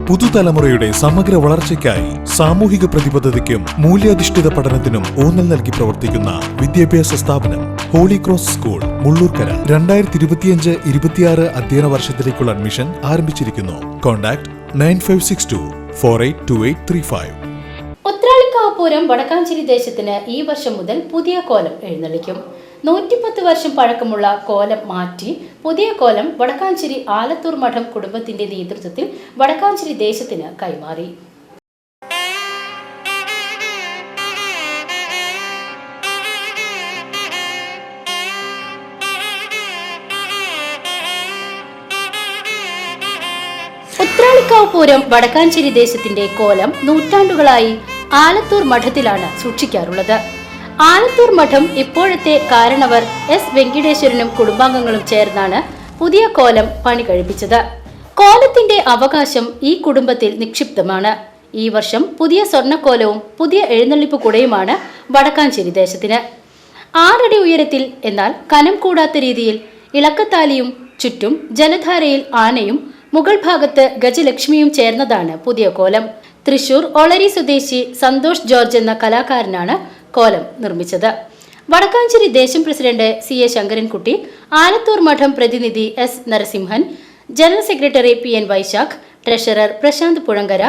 പുതുതലമുറയുടെ സമഗ്ര വളർച്ചയ്ക്കായി സാമൂഹിക പ്രതിബദ്ധതയ്ക്കും മൂല്യാധിഷ്ഠിത പഠനത്തിനും ഊന്നൽ നൽകി പ്രവർത്തിക്കുന്ന വിദ്യാഭ്യാസ സ്ഥാപനം ഹോളി ക്രോസ് സ്കൂൾ മുള്ളൂർക്കര 2025-26 അധ്യയന വർഷത്തിലേക്കുള്ള അഡ്മിഷൻ ആരംഭിച്ചിരിക്കുന്നു. കോൺടാക്ട് 9562482835. ഉത്രാളിക്കാവ് പൂരം വടക്കാഞ്ചേരി ദേശത്തിന് ഈ വർഷം മുതൽ പുതിയ കോലം എഴുന്നള്ളിക്കും. 110 വർഷം പഴക്കമുള്ള കോലം മാറ്റി പുതിയ കോലം വടക്കാഞ്ചേരി ആലത്തൂർ മഠം കുടുംബത്തിന്റെ നേതൃത്വത്തിൽ വടക്കാഞ്ചേരി ദേശത്തിന് കൈമാറി. ഉത്രാളിക്കാവ് പൂരം വടക്കാഞ്ചേരി ദേശത്തിന്റെ കോലം നൂറ്റാണ്ടുകളായി ആലത്തൂർ മഠത്തിലാണ് സൂക്ഷിക്കാറുള്ളത്. ആലത്തൂർ മഠം ഇപ്പോഴത്തെ കാരണവർ എസ് വെങ്കിടേശ്വരനും കുടുംബാംഗങ്ങളും ചേർന്നാണ് പുതിയ കോലം പണി കഴിപ്പിച്ചത്. കോലത്തിന്റെ അവകാശം ഈ കുടുംബത്തിൽ നിക്ഷിപ്തമാണ്. ഈ വർഷം പുതിയ സ്വർണ്ണക്കോലവും പുതിയ എഴുന്നള്ളിപ്പ് കുടയുമാണ് വടക്കാഞ്ചേരി ദേശത്തിന്. 6 അടി ഉയരത്തിൽ എന്നാൽ കനം കൂടാത്ത രീതിയിൽ ഇളക്കത്താലിയും ചുറ്റും ജലധാരയിൽ ആനയും മുകൾ ഭാഗത്ത് ഗജലക്ഷ്മിയും ചേർന്നതാണ് പുതിയ കോലം. തൃശൂർ ഒളരി സ്വദേശി സന്തോഷ് ജോർജ് എന്ന കലാകാരനാണ് കോലം നിർമ്മിച്ചത്. വടക്കാഞ്ചേരി ദേശം പ്രസിഡന്റ് CA ശങ്കരൻകുട്ടി, ആലത്തൂർ മഠം പ്രതിനിധി S Narasimhan, general secretary PN Vaishakh, treasurer Prashanth Puzhankara,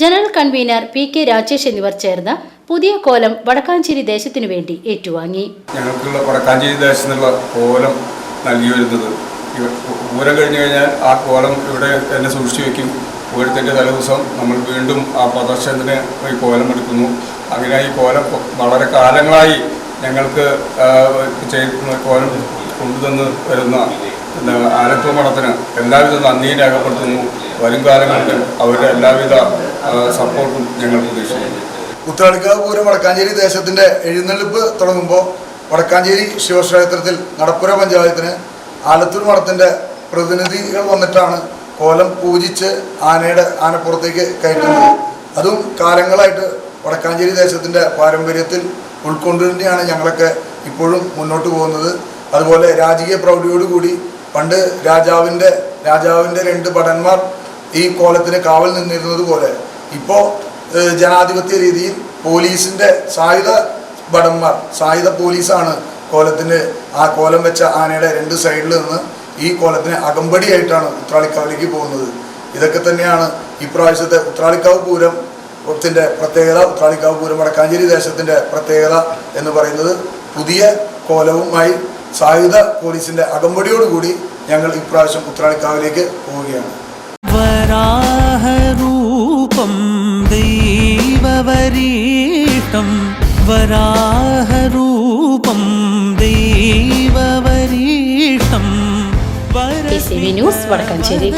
general convener PK Rajesh എന്നിവർ ചേർന്ന് പുതിയ കോലം വടക്കാഞ്ചേരി ദേശത്തിനു വേണ്ടി ഏറ്റുവാങ്ങി. ഞങ്ങൾക്കുള്ള വടക്കാഞ്ചേരി ദേശത്തിനുള്ള കോലം നൽകി വരുന്നത് പൂരം കഴിഞ്ഞു കഴിഞ്ഞാൽ ആ കോലം ഇവിടെ തന്നെ സൂക്ഷിച്ചു വയ്ക്കും. പൂരത്തിൻ്റെ തലേദിവസം നമ്മൾ വീണ്ടും ആ പ്രദർശനത്തിന് ഈ കോലം എടുക്കുന്നു. അങ്ങനെ ഈ കോലം വളരെ കാലങ്ങളായി ഞങ്ങൾക്ക് കോലം കൊണ്ടുതന്ന് വരുന്ന ആലത്തൂർ മഠത്തിന് എല്ലാവിധ നന്ദിയും രേഖപ്പെടുത്തുന്നു. വരും കാലങ്ങളിൽ അവരുടെ എല്ലാവിധ സപ്പോർട്ടും ഞങ്ങൾ പ്രതീക്ഷിക്കുന്നു. ഉത്രാളിക്കാവ് പൂരം വടക്കാഞ്ചേരി ദേശത്തിൻ്റെ എഴുന്നള്ളിപ്പ് തുടങ്ങുമ്പോൾ വടക്കാഞ്ചേരി ശിവക്ഷേത്രത്തിൽ നടപ്പുര പഞ്ചായത്തിന് ആലത്തൂർ മഠത്തിൻ്റെ പ്രതിനിധികൾ വന്നിട്ടാണ് കോലം പൂജിച്ച് ആനപ്പുറത്തേക്ക് കയറ്റുന്നത്. അതും കാലങ്ങളായിട്ട് വടക്കാഞ്ചേരി ദേശത്തിൻ്റെ പാരമ്പര്യത്തിൽ ഉൾക്കൊണ്ട് തന്നെയാണ് ഞങ്ങളൊക്കെ ഇപ്പോഴും മുന്നോട്ട് പോകുന്നത്. അതുപോലെ രാജകീയ പ്രൗഢിയോടുകൂടി പണ്ട് രാജാവിൻ്റെ 2 ഭടന്മാർ ഈ കോലത്തിന് കാവൽ നിന്നിരുന്നത് പോലെ ഇപ്പോൾ ജനാധിപത്യ രീതിയിൽ പോലീസിൻ്റെ സായുധ പോലീസാണ് കോലത്തിന് ആ കോലം വെച്ച ആനയുടെ 2 സൈഡിൽ നിന്ന് ഈ കോലത്തിന് അകമ്പടിയായിട്ടാണ് ഉത്രാളിക്കാവിലേക്ക് പോകുന്നത്. ഇതൊക്കെ തന്നെയാണ് ഇപ്രാവശ്യത്തെ ഉത്രാളിക്കാവ് പൂരത്തിൻ്റെ പ്രത്യേകത. ഉത്രാളിക്കാവ് പൂരം വടക്കാഞ്ചേരി ദേശത്തിൻ്റെ പ്രത്യേകത എന്ന് പറയുന്നത് പുതിയ കോലവുമായി സായുധ പോലീസിൻ്റെ അകമ്പടിയോടുകൂടി ഞങ്ങൾ ഇപ്രാവശ്യം ഉത്രാളിക്കാവിലേക്ക് പോവുകയാണ്. വരാഹരൂപം ദൈവവരീഷ്ടം വരാഹരൂപം ദൈവവരീഷ്ടം TCV ന്യൂസ് വടക്കാഞ്ചേരി.